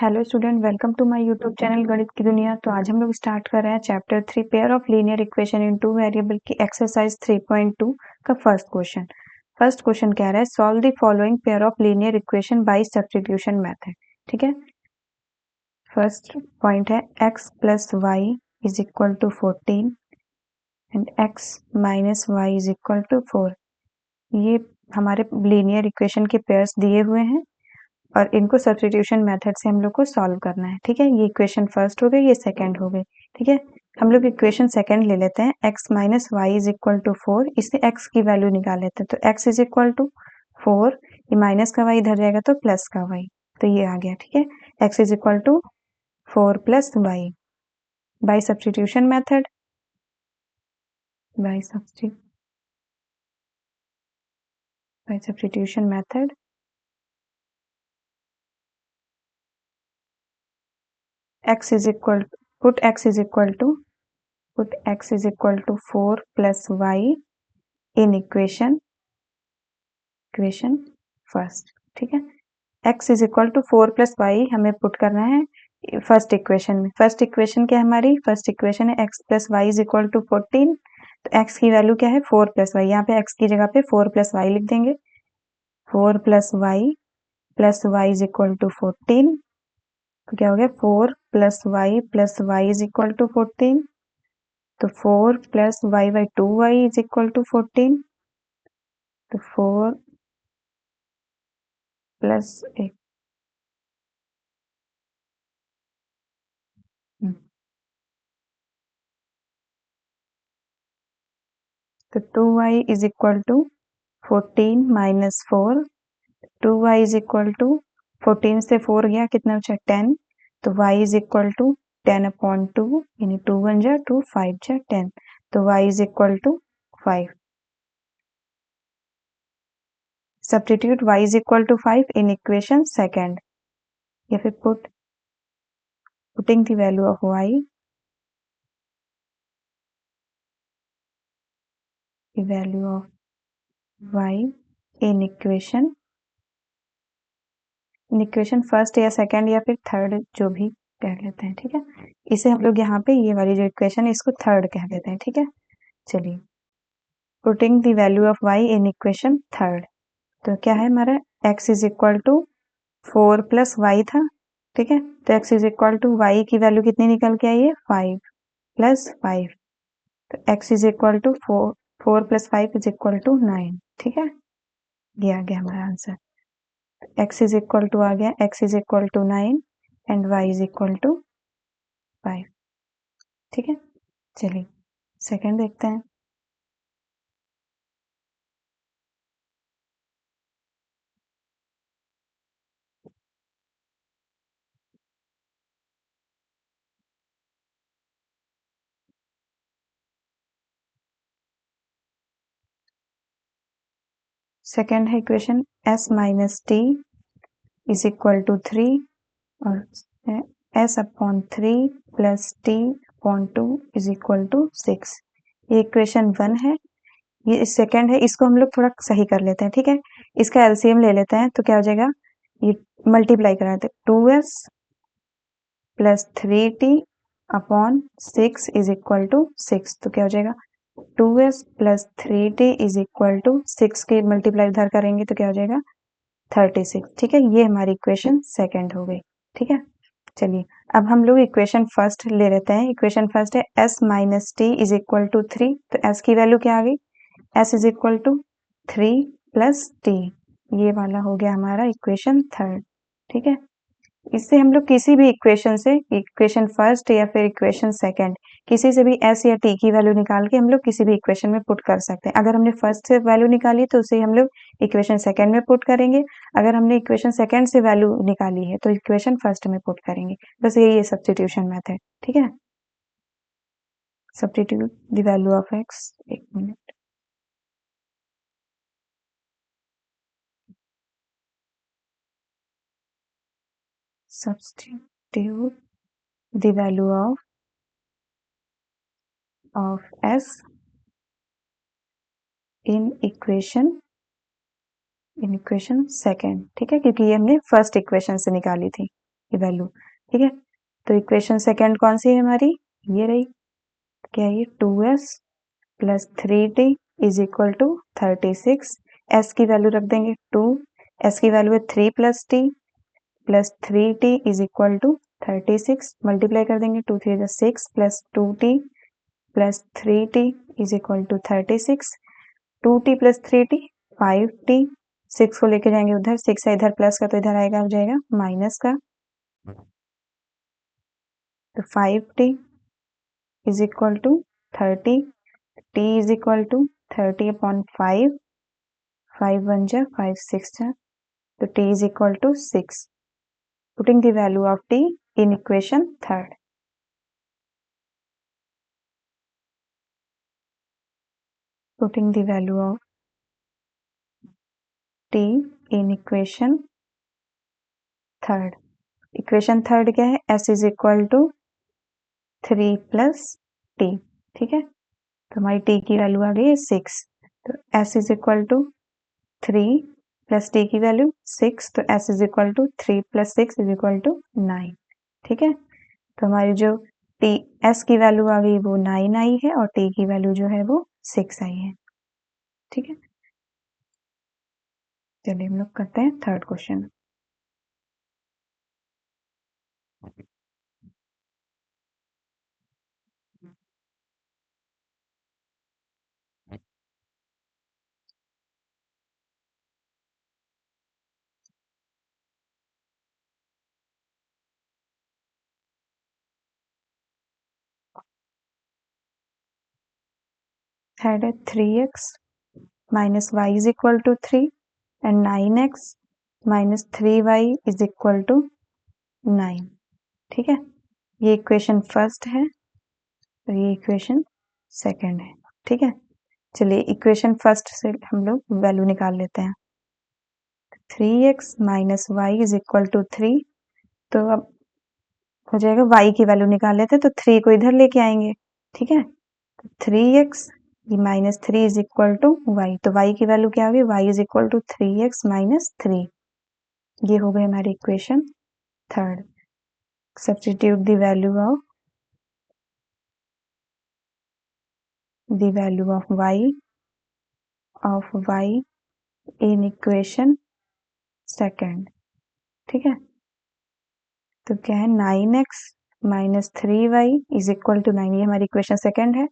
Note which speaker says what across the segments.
Speaker 1: Hello student, welcome to my YouTube channel गणित की दुनिया। तो आज हम लोग स्टार्ट कर रहे हैं chapter 3 pair of linear equation in two variable की एक्सरसाइज 3.2 का फर्स्ट क्वेश्चन। फर्स्ट क्वेश्चन कह रहा है solve the following pair of linear equation by substitution method. ठीक है, फर्स्ट पॉइंट है x plus y is equal to 14 and x minus y is equal to 4। ये हमारे लीनियर इक्वेशन के pairs दिए हुए हैं और इनको सब्स्टिट्यूशन मेथड से हम लोग को सॉल्व करना है। ठीक है, ये इक्वेशन फर्स्ट हो गई, ये सेकंड हो गई। ठीक है, हम लोग इक्वेशन सेकंड ले लेते हैं, x minus y is equal to 4। इससे x की वैल्यू निकाल लेते हैं, तो x इज इक्वल टू 4, ये माइनस का y इधर जाएगा तो प्लस का y, तो ये आ गया। ठीक है, x is equal to 4 plus y by substitution method, by substitution method x is equal put x is equal to 4 plus y in equation first. ठीक है, x is equal to 4 plus y हमें put करना है first equation में। First equation क्या है हमारी? First equation है x plus y is equal to 14। तो x की वैल्यू क्या है? 4 प्लस वाई। यहाँ पे x की जगह पे 4 प्लस वाई लिख देंगे। 4 plus y is equal to 14। तो क्या हो गया? 4 plus y is equal to 14। तो 4 plus y by 2y is equal to 14। तो 4 प्लस एक, तो 2y is equal to 14 minus 4। 2y is equal to 14 से 4 गया, कितना बचा? 10। तो y is equal to 10 upon 2, यानी 2 1 जा 2, 5 जा 10। तो y is equal to 5। Substitute y is equal to 5 in equation second, या फिर putting the value of y, the value of y in equation first या सेकंड या फिर थर्ड, जो भी कह लेते हैं। ठीक है, इसे हम लोग यहाँ पे ये वाली जो इक्वेशन है इसको थर्ड कह देते हैं। ठीक है, चलिए putting the value of y in equation third. तो क्या है हमारा? x is equal to 4 plus y था। ठीक है, तो x is equal to y की वैल्यू कितनी निकल के आई है? 5 प्लस 5। तो x is equal to 4 plus 5 is equal to 9। ठीक है, ये आ गया हमारा answer. x is equal to आ गया, x is equal to 9 and y is equal to 5। ठीक है, चलिए सेकंड देखते हैं। सेकंड है equation s minus t is equal to 3 और s upon 3 plus t upon 2 is equal to 6। ये इक्वेशन 1 है, ये सेकंड है। इसको हम लोग थोड़ा सही कर लेते हैं। ठीक है, इसका एलसीएम ले लेते हैं, तो क्या हो जाएगा? ये मल्टीप्लाई करा देते, 2s plus 3t upon 6 is equal to 6। तो क्या हो जाएगा? 2s plus 3t is equal to 6 की मल्टीप्लाई उधर करेंगे तो क्या हो जाएगा? 36। ठीक है, ये हमारी इक्वेशन सेकंड हो गई। ठीक है, चलिए अब हम लोग इक्वेशन फर्स्ट ले लेते हैं। इक्वेशन फर्स्ट है s minus t is equal to 3। तो s की वैल्यू क्या आ गई? s is equal to 3 plus t, ये वाला हो गया हमारा इक्वेशन थर्ड। ठीक है, इससे हम लोग किसी भी इक्वेशन से, इक्वेशन फर्स्ट या फिर इक्वेशन सेकंड, किसी से भी s या t की वैल्यू निकाल के हम लोग किसी भी इक्वेशन में पुट कर सकते हैं। अगर हमने फर्स्ट से वैल्यू निकाली तो उसे हम लोग इक्वेशन सेकंड में पुट करेंगे। अगर हमने इक्वेशन सेकंड से वैल्यू निकाली है तो इक्वेशन फर्स्ट में पुट करेंगे। बस यही है सब्स्टिट्यूशन मेथड। ठीक है, substitute the value of x, एक minute, substitute the value of s in equation second. ठीक है, क्योंकि ये हमने फर्स्ट इक्वेशन से निकाली थी। ये वैल्यू, ठीक है। तो इक्वेशन सेकेंड कौन सी है हमारी, ये रही, क्या है ये 2s plus 3t is equal to 36। s की वैल्यू रख देंगे 2, s की वैल्यू है 3 प्लस t plus 3t is equal to 36, multiply कर देंगे 2 3 6 plus 2t plus 3t is equal to 36, 2t plus 3t 5t, 6 को लेके जाएंगे उधर, 6 है इधर प्लस का तो इधर आएगा, हो जाएगा माइनस का, तो 5t is equal to 30, t is equal to 30 upon 5, 5 1 जा 5 6 जा, तो t is equal to 6. Putting the value of t in equation third. Putting the value of t in equation third. Equation third क्या है, s is equal to 3 plus t, ठीक है। तो हमारी t की वैल्यू आ गई है 6, तो s is equal to 3 प्लस t की वैल्यू 6, तो s is equal to 3 plus 6 is equal to 9, ठीक है। तो हमारी जो t s की वैल्यू आ गई वो 9 आई है और t की वैल्यू जो है वो 6 आई है, ठीक है। चलिए हम लोग करते हैं थर्ड क्वेश्चन। थर्ड है 3x minus y is equal to 3 and 9x minus 3y is equal to 9, ठीक है। ये इक्वेशन फर्स्ट है और ये इक्वेशन सेकंड है, ठीक है। चलिए इक्वेशन फर्स्ट से हम लोग वैल्यू निकाल लेते हैं। 3x minus y is equal to 3, तो अब हो जाएगा y की वैल्यू निकाल लेते हैं, तो 3 को इधर लेके आएंगे, ठीक है। 3x ये minus 3 is equal to y, तो y की वैल्यू क्या होगी, y is equal to 3x minus 3, ये हो गई हमारी equation third. Substitute the value of y in equation second, ठीक है। तो क्या है 9x minus 3y is equal to 9, ये हमारी इक्वेशन सेकंड है।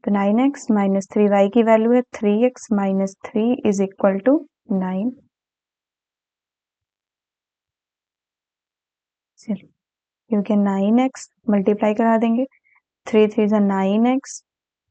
Speaker 1: तो 9x माइनस 3y की वैल्यू है 3x minus 3 is equal to 9, चलिए क्योंकि 9x मल्टीप्लाई करा देंगे, 3 3 जा 9x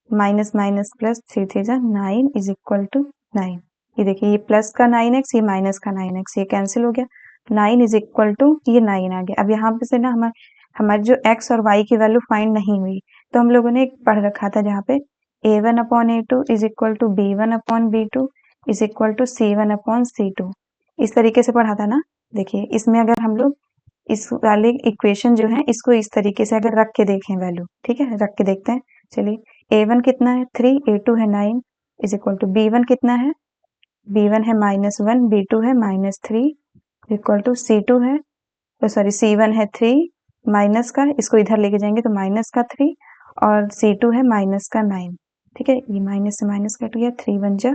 Speaker 1: माइनस माइनस प्लस 3 3 जा 9 इज इक्वल टू 9, ये देखिए ये प्लस का 9x ये माइनस का 9x ये कैंसिल हो गया, 9 इज इक्वल टू ये 9 आ गया। अब यहाँ पे से ना हमारी जो x और y की वैल्यू फाइंड नहीं हुई, तो हम लोगों ने एक पढ़ रखा था जहाँ पे a1 upon a2 is equal to b1 upon b2 is equal to c1 upon c2, इस तरीके से पढ़ा था ना। देखिए इसमें अगर हम लोग इस वाले इक्वेशन जो है इसको इस तरीके से अगर रख के देखें वैल्यू, ठीक है, रख के देखते हैं। चलिए a1 कितना है 3, a2 है 9 इज इक्वल टू b1 कितना है, b1 है -1, b2 है -3 इक्वल टू c2 है, सॉरी c1 है 3 माइनस का, इसको इधर लेके जाएंगे तो माइनस का 3 और c2 है माइनस का 9, ठीक है। ये माइनस से माइनस कट गया, 3 1 जा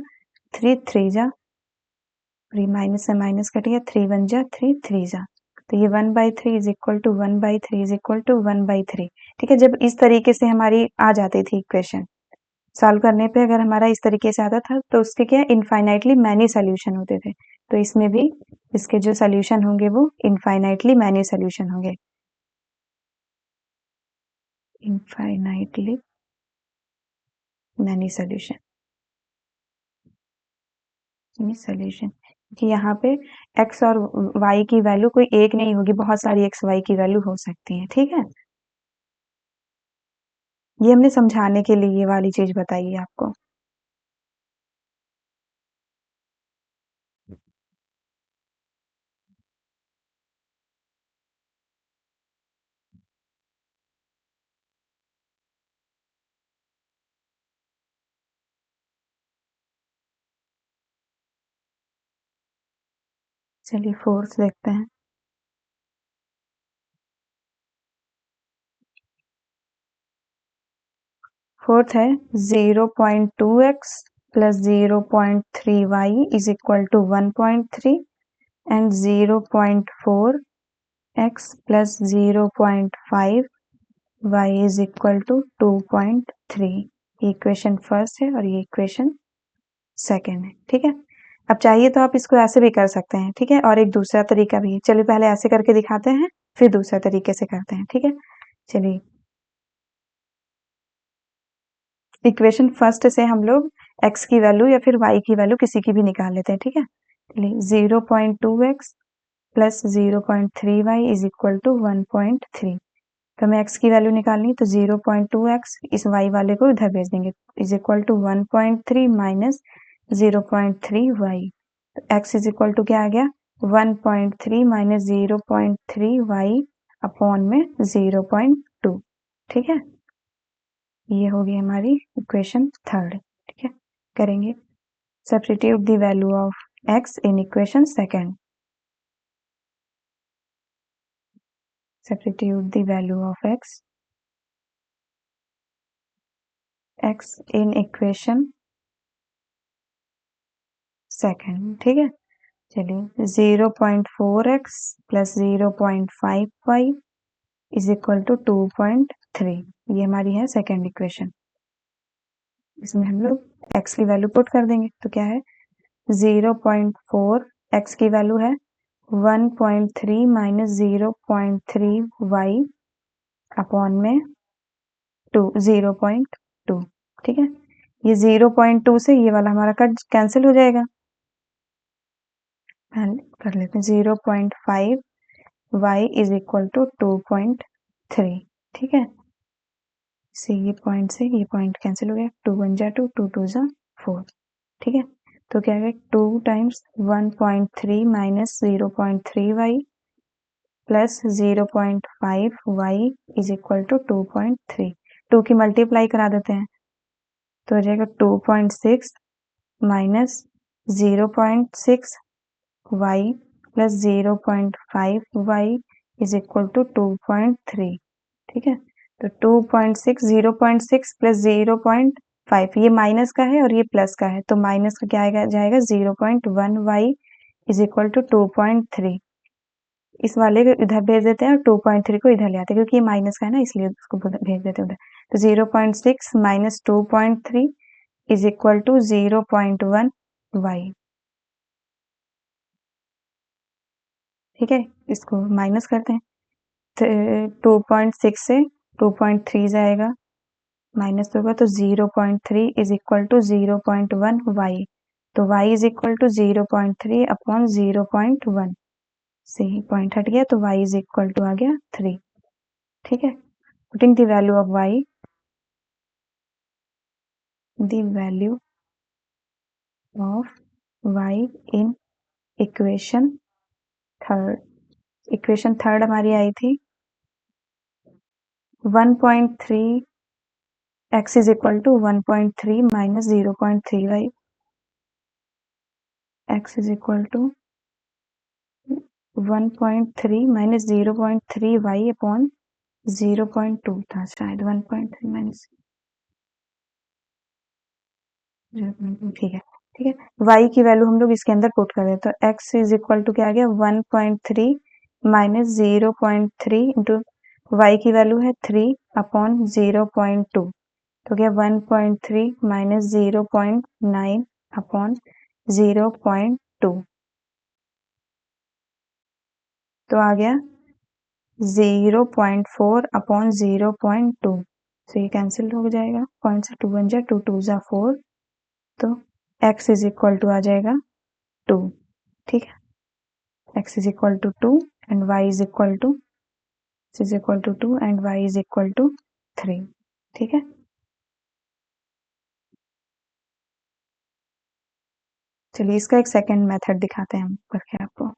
Speaker 1: 3 3 जा, और ये माइनस से माइनस कट गया, 3 1 जा 3 3 जा, तो ये 1/3 is equal to 1/3 is equal to 1/3, ठीक है। जब इस तरीके से हमारी आ जाती थी इक्वेशन सॉल्व करने पे, अगर हमारा इस तरीके से आता था तो उसके क्या इनफाइनाइटली मैनी सोल्यूशन होते थे, तो इसमें भी इसके जो सोल्यूशन होंगे वो इनफाइनाइटली मैनी सोल्यूशन होंगे, इनफाइनाइटली मैनी सोल्यूशन, सोल्यूशन कि यहाँ पे x और y की वैल्यू कोई एक नहीं होगी, बहुत सारी x y की वैल्यू हो सकती है, ठीक है। ये हमने समझाने के लिए ये वाली चीज बताई है आपको। चलिए फोर्थ देखते हैं। फोर्थ है 0.2x plus 0.3y is equal to 1.3 and 0.4x plus 0.5y is equal to 2.3। ये इक्वेशन फर्स्ट है और ये इक्वेशन सेकेंड है। ठीक है, अब चाहिए तो आप इसको ऐसे भी कर सकते हैं। ठीक है, और एक दूसरा तरीका भी है। चलिए पहले ऐसे करके दिखाते हैं, फिर दूसरा तरीके से करते हैं। ठीक है, चलिए इक्वेशन फर्स्ट से हम लोग x की वैल्यू या फिर y की वैल्यू किसी की भी निकाल लेते हैं। ठीक है, चलिए 0.2x plus 0.3y is equal to 1.3। तो हमें x की वैल्यू निकालनी है, तो 0.2x इस y वाले को इधर भेज देंगे, is equal to 1.3 minus 0.3y। तो x इज इक्वल टू क्या आ गया, 1.3 माइनस 0.3y अपॉन में 0.2। ठीक है, ये हो गई हमारी इक्वेशन थर्ड। ठीक है, करेंगे substitute the value of x in equation second. Substitute the value of x in equation second. ठीक है, चलिए 0.4x plus 0.5y is equal to 2.3। ये हमारी है सेकंड इक्वेशन। इसमें हम लोग x की वैल्यू पुट कर देंगे, तो क्या है 0.4 x की वैल्यू है 1.3 माइनस 0.3y अपॉन में 0.2। ठीक है, ये 0.2 से ये वाला हमारा कट कैंसिल हो जाएगा। कर लेते हैं 0.5y इज इक्वल टू 2.3। ठीक है, से ये पॉइंट कैंसिल हो गया, 2 1 जा 2, 2 2 जा 4। ठीक है, तो क्या है 2 times 1.3 minus 0.3y plus 0.5y is equal to 2.3। 2 की मल्टीप्लाई करा देते हैं, तो हो जाएगा 2.6 minus 0.6y plus 0.5y is equal to 2.3। ठीक है, तो 2.6 0.6 प्लस 0.5 ये माइनस का है और ये प्लस का है, तो माइनस का क्या आएगा, जाएगा 0.1y इज इक्वल टू 2.3। इस वाले को इधर भेज देते हैं और 2.3 को इधर ले आते हैं, क्योंकि ये माइनस का है ना, इसलिए उसको भेज देते हैं उधर। तो 0.6 minus 2.3 is equal to 0.1y। ठीक है, इसको माइनस करते हैं, 2.6 से 2.3 जाएगा, माइनस होगा तो 0.3 इज इक्वल टू 0.1y। तो y is equal to 0.3 upon 0.1 से ही पॉइंट हट गया, तो y इज इक्वल टू आ गया 3। ठीक है, putting the value of y, the value of y in equation third. Equation third हमारी आई थी 1.3 x is equal to 1.3 minus 0.3y। x is equal to 1.3 minus 0.3y upon 0.2 था शायद, 1.3 minus 0.2। ठीक है, ठीक है, y की वैल्यू हम लोग इसके अंदर पुट कर दें, तो x इज इक्वल टू क्या आ गया 1.3 माइनस 0.3 इंटू y की वैल्यू है 3 अपॉन 0.2, तो क्या 1.3 माइनस 0.9 अपॉन 0.2, तो आ गया 0.4 अपॉन 0.2। तो ये कैंसिल हो जाएगा, पॉइंट से 2 1 जा 2 2 जा 4, तो x इज इक्वल टू आ जाएगा 2। ठीक है, x is equal to 2 and y is equal to is equal to 2 and y is equal to 3। ठीक है, चलिए इसका एक सेकंड मेथड दिखाते हैं हम करके आपको।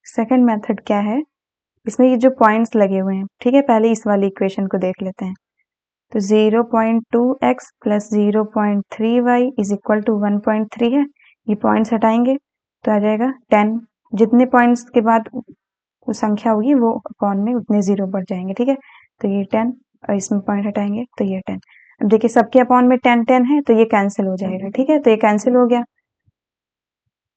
Speaker 1: सेकंड मेथड क्या है, इसमें ये जो पॉइंट्स लगे हुए हैं, ठीक है, पहले इस वाली इक्वेशन को देख लेते हैं। तो 0.2x plus 0.3y is equal to 1.3 है। ये पॉइंट्स हटाएंगे तो आ जाएगा 10। जितने पॉइंट्स के बाद संख्या होगी वो अपॉन में उतने जीरो बढ़ जाएंगे, ठीक है। तो ये 10 और इसमें पॉइंट हटाएंगे तो ये 10। अब देखिए सबके अपॉन में 10 10 है तो ये कैंसिल हो जाएगा, ठीक है। तो ये कैंसिल हो गया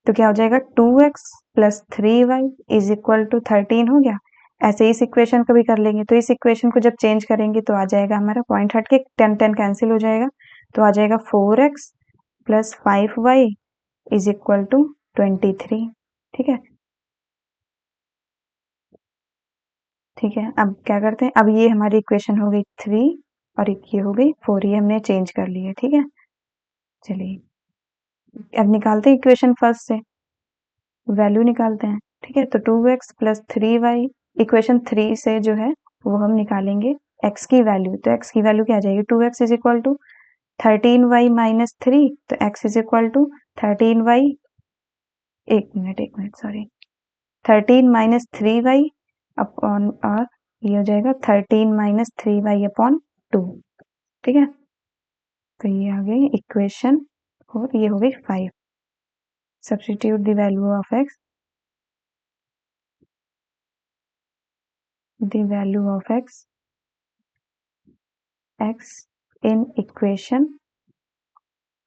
Speaker 1: तो क्या हो जाएगा 2x plus 3y is equal to 13 हो गया। ऐसे इस इक्वेशन को भी कर लेंगे। तो इस इक्वेशन को जब चेंज करेंगे तो आ जाएगा हमारा पॉइंट हट के 10 10 कैंसिल हो जाएगा तो आ जाएगा 4x plus 5y is equal to 23, ठीक है। ठीक है, अब क्या करते हैं, अब ये हमारी इक्वेशन हो गई 3 और एक ये हो गई 4, ये हमने चेंज कर ली है, ठीक है। चलिए अब निकालते हैं इक्वेशन फर्स्ट से, वैल्यू निकालते हैं, ठीक है। तो 2x प्लस 3y, इक्वेशन 3 से जो है वो हम निकालेंगे x की वैल्यू। तो x की वैल्यू क्या आ जाएगी, 2x is equal to 13y minus 3, तो x is equal to 13y, एक minute sorry, 13 minus 3y upon, और ये हो जाएगा 13 माइनस 3y अपॉन 2, ठीक है। तो ये आ गई इक्वेशन और ये हो गई 5। Substitute the value of x, the value of x in equation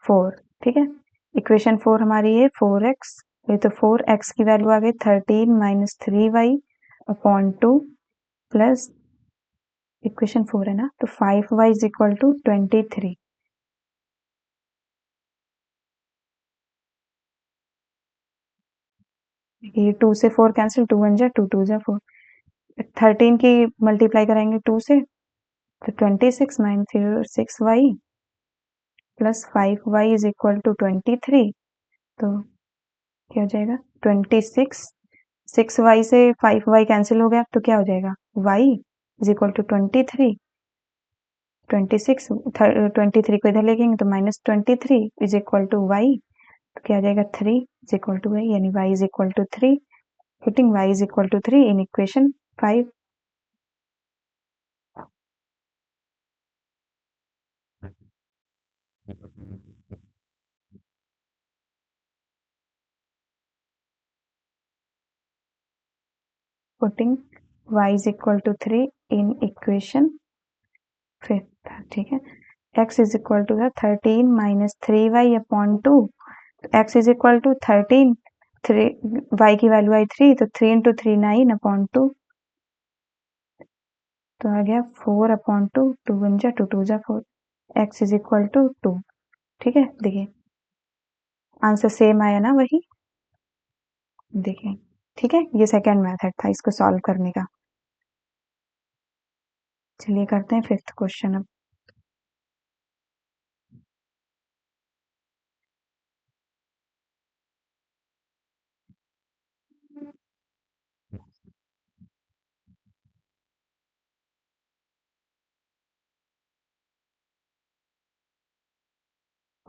Speaker 1: 4, ठीक है। इक्वेशन 4 हमारी है 4x, ये तो 4x की वैल्यू आ गई 13 minus 3y upon 2 plus equation 4 है ना, तो 5y इज इक्वल टू 23। ये 2 से 4 कैंसिल, 2 1 जा 2 2 जा 4, 13 की मल्टीप्लाई कराएंगे 2 से तो 26 minus 6y plus 5y is equal to 23। तो क्या हो जाएगा 26, 6y से 5y कैंसिल हो गया तो क्या हो जाएगा y इज इक्वल टू 23, 26 23 को इधर लेंगे तो minus 23 is equal to y, तो क्या आ जाएगा 3 इज इक्वल टू y, यानी y is equal to 3, putting y is equal to 3 in equation 5। Putting y is equal to 3 in equation 5, ठीक है। x इज इक्वल टू है 13 minus 3y upon 2, तो x is equal to 13, 3 y की वैल्यू आई 3, तो 3 into 3 9 upon 2, तो आ गया 4 अपॉन 2, 2 1 जा 2 2 जा 4, x इज इक्वल टू 2, ठीक है। देखिए आंसर सेम आया ना, वही देखिए, ठीक है। ये सेकंड मेथड था इसको सॉल्व करने का। चलिए करते हैं फिफ्थ क्वेश्चन अब।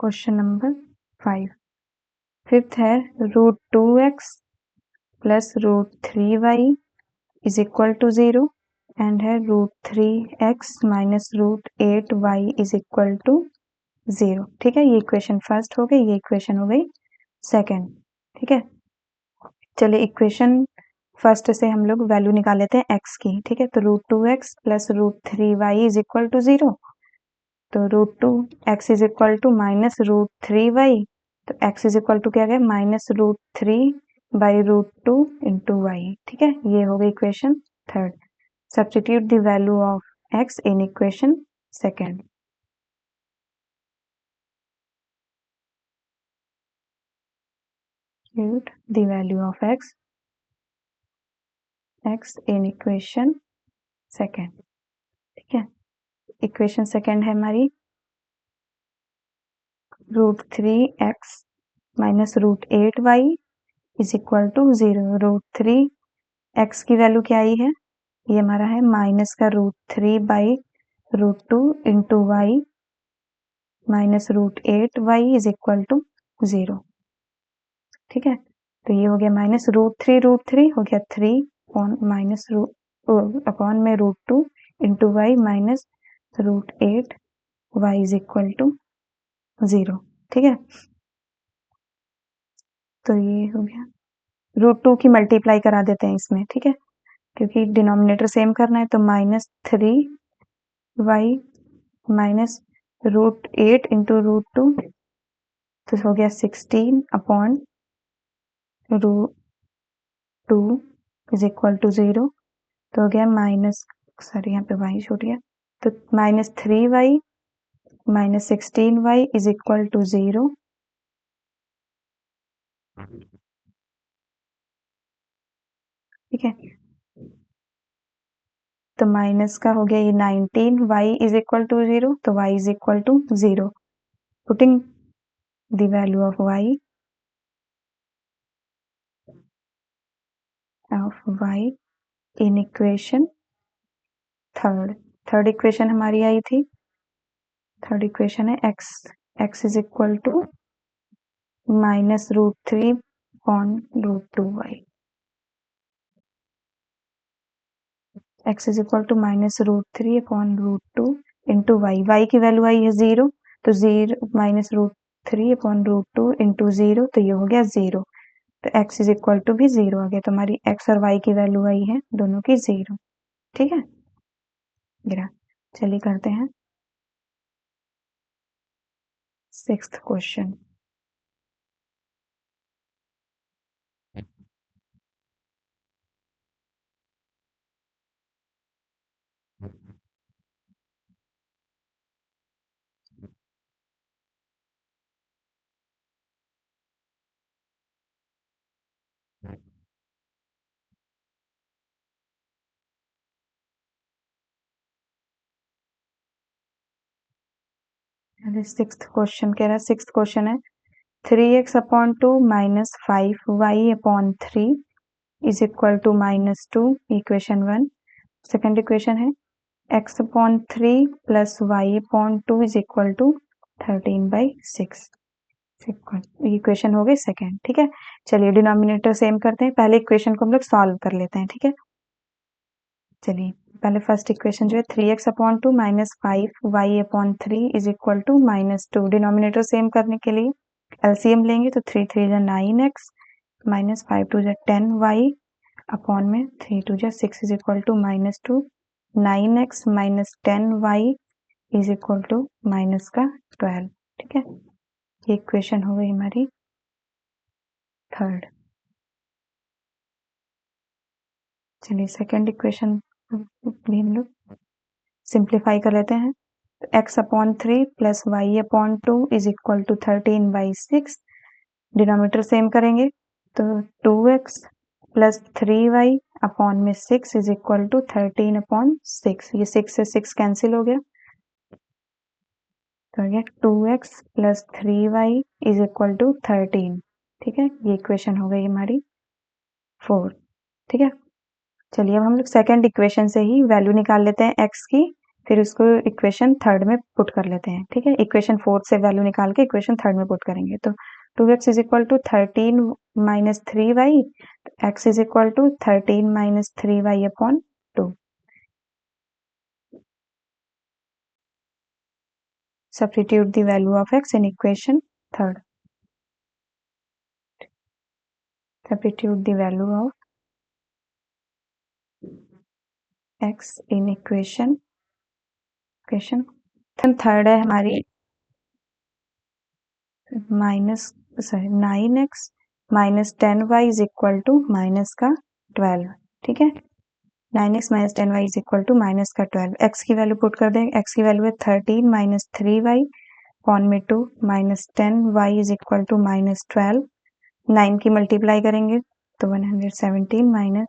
Speaker 1: क्वेश्चन नंबर 5, फिफ्थ है √2x plus √3y is equal to 0 and है √3x minus √8y is equal to 0, ठीक है। ये इक्वेशन फर्स्ट हो गई, ये इक्वेशन हो गई सेकेंड, ठीक है। चलिए इक्वेशन फर्स्ट से हम लोग वैल्यू निकाल लेते हैं x की, ठीक है। तो √2x plus √3y is equal to 0, तो √2x is equal to minus √3y, तो x इज इक्वल टू क्या गया माइनस √3 बाई √2 इंटू वाई, ठीक है। ये हो गई equation third. Substitute the value of x in equation second, the value of x in equation second, ठीक है। इक्वेशन सेकेंड है हमारी √3x minus √8y is equal to 0। √3x की वैल्यू क्या आई है, ये हमारा है माइनस का √3 by √2 into y minus √8y is equal to 0, ठीक है। तो ये हो गया माइनस √3 हो गया 3 माइनस अपॉन में √2 into y minus √8 y is equal to 0। ठीक है, तो ये हो गया। √2 की मल्टीप्लाई करा देते हैं इसमें, ठीक है, क्योंकि डिनोमिनेटर सेम करना है। तो -3y माइनस √8 इंटू √2, तो हो गया 16 अपॉन √2 इज इक्वल टू 0। तो हो गया यहाँ पे y छूट गया, तो -3y minus 16y is equal to 0। ठीक है, तो माइनस का हो गया ये 19y इज इक्वल टू 0, तो y is equal to 0। Putting the value of y in equation third equation हमारी आई थी। थर्ड इक्वेशन है x is equal to -√3 upon √2y। x is equal to -√3 upon √2 into y की वैल्यू आई है 0, तो 0 -√3 अपॉन √2 इंटू 0, तो ये हो गया 0। तो x इज इक्वल टू भी 0 आ गया, तो हमारी x और y की वैल्यू आई है दोनों की 0। ठीक है, गिरा। चलिए करते हैं 6th क्वेश्चन। सिक्स्थ क्वेश्चन कह रहा है, सिक्स्थ क्वेश्चन है 3x upon 2 minus 5y upon 3 is equal to -2, equation 1। Second equation है x upon 3 plus y upon 2 is equal to 13/6। Equation हो गई सेकेंड। ठीक है, चलिए डिनोमिनेटर सेम करते हैं। पहले इक्वेशन को हम लोग सॉल्व कर लेते हैं। ठीक है, चलिए पहले फर्स्ट इक्वेशन जो है 3x upon 2 minus 5y upon 3 is equal to -2। Denominator same करने के लिए एलसीएम लेंगे, तो 3 3 जा 9x माइनस 5 2 जा 10y अपॉन में 3 2 जा 6 is equal to -2। 9x minus 10y is equal to minus का 12। ठीक है, ये इक्वेशन हो गई हमारी थर्ड। चलिए सेकेंड इक्वेशन भी हम लोग सिंप्लीफाई कर लेते हैं। x upon 3 plus y upon 2 is equal to 13/6। Denominator same करेंगे, तो 2x प्लस 3y अपॉन में 6 इज इक्वल टू 13/6। ये 6 से 6 कैंसिल हो गया, तो ये 2x plus 3y is equal to 13। ठीक है, ये इक्वेशन हो गई हमारी 4। ठीक है, चलिए अब हम लोग सेकेंड इक्वेशन से ही वैल्यू निकाल लेते हैं x की, फिर उसको इक्वेशन थर्ड में पुट कर लेते हैं। ठीक है, इक्वेशन फोर्थ से वैल्यू निकाल के इक्वेशन थर्ड में पुट करेंगे, तो 2x is equal to 13 minus 3y, x is equal to 13 minus 3y upon 2। Substitute the value of x in equation third. Substitute the value of x in equation third है हमारी -9x minus 10y is equal to minus का 12। ठीक है, 9x minus 10y is equal to minus का 12। x की value put कर दें, x की वैल्यू है 13 माइनस 3y अपॉन में 2 minus 10y is equal to minus 12। 9 की मल्टीप्लाई करेंगे, तो 117 माइनस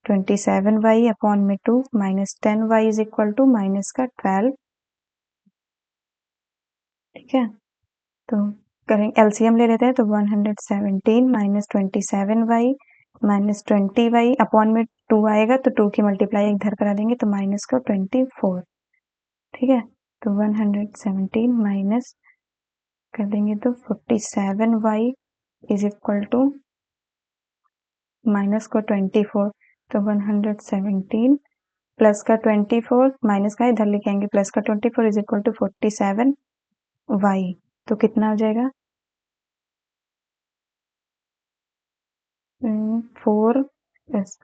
Speaker 1: 27y अपॉन में 2 minus 10y is equal to minus का 12। ठीक है, तो करेंगे एलसीएम ले लेते हैं, तो 117 minus 27y minus 20y upon में 2 आएगा, तो 2 की मल्टीप्लाई इधर करा देंगे, तो माइनस का 24। ठीक है, तो 117 माइनस कर देंगे तो 47y is equal to minus को 24, तो 117 प्लस का 24 माइनस का इधर लिख आएंगे प्लस का 24 इज इक्वल टू 47 वाई। तो कितना हो जाएगा 4 प्लस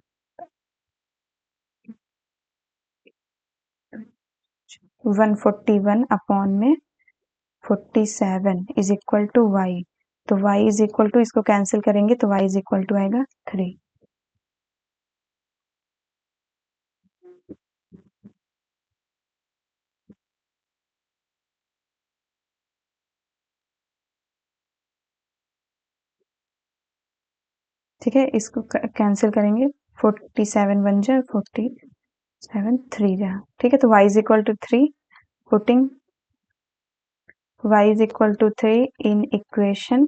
Speaker 1: 141 अपॉन में 47 इज इक्वल टू वाई। तो y इज इक्वल टू इसको कैंसिल करेंगे तो y इज इक्वल टू आएगा 3। ठीक है, इसको कैंसिल करेंगे 47 1 जा 47 3 जा। ठीक है, तो y is equal to 3 putting y is equal to 3 in equation,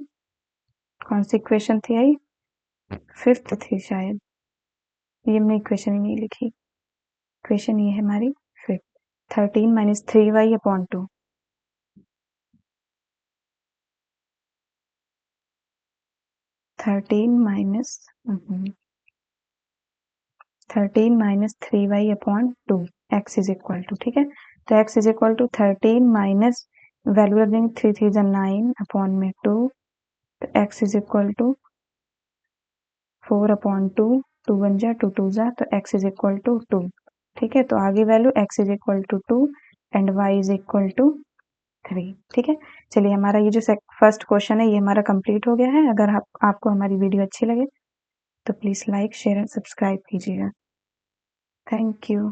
Speaker 1: कौन सी इक्वेशन थी आई, फिफ्थ थी शायद, ये हमने इक्वेशन ही नहीं लिखी, इक्वेशन ये है हमारी fifth. 13 minus 3y upon 2, 13 minus 13 minus 3y upon 2 x is equal to, ठीक है, तो x is equal to 13 minus value रख देंगे 3 3 जा 9 अपॉन में 2, तो x is equal to 4 upon 2, 2 1 जा 2 2 जा, तो x इज इक्वल टू 2। ठीक है, तो आगे value x is equal to 2 and y is equal to 3। ठीक है, चलिए हमारा ये जो फर्स्ट क्वेश्चन है ये हमारा कंप्लीट हो गया है। अगर आपको हमारी वीडियो अच्छी लगे तो please like share and subscribe कीजिएगा। Thank you.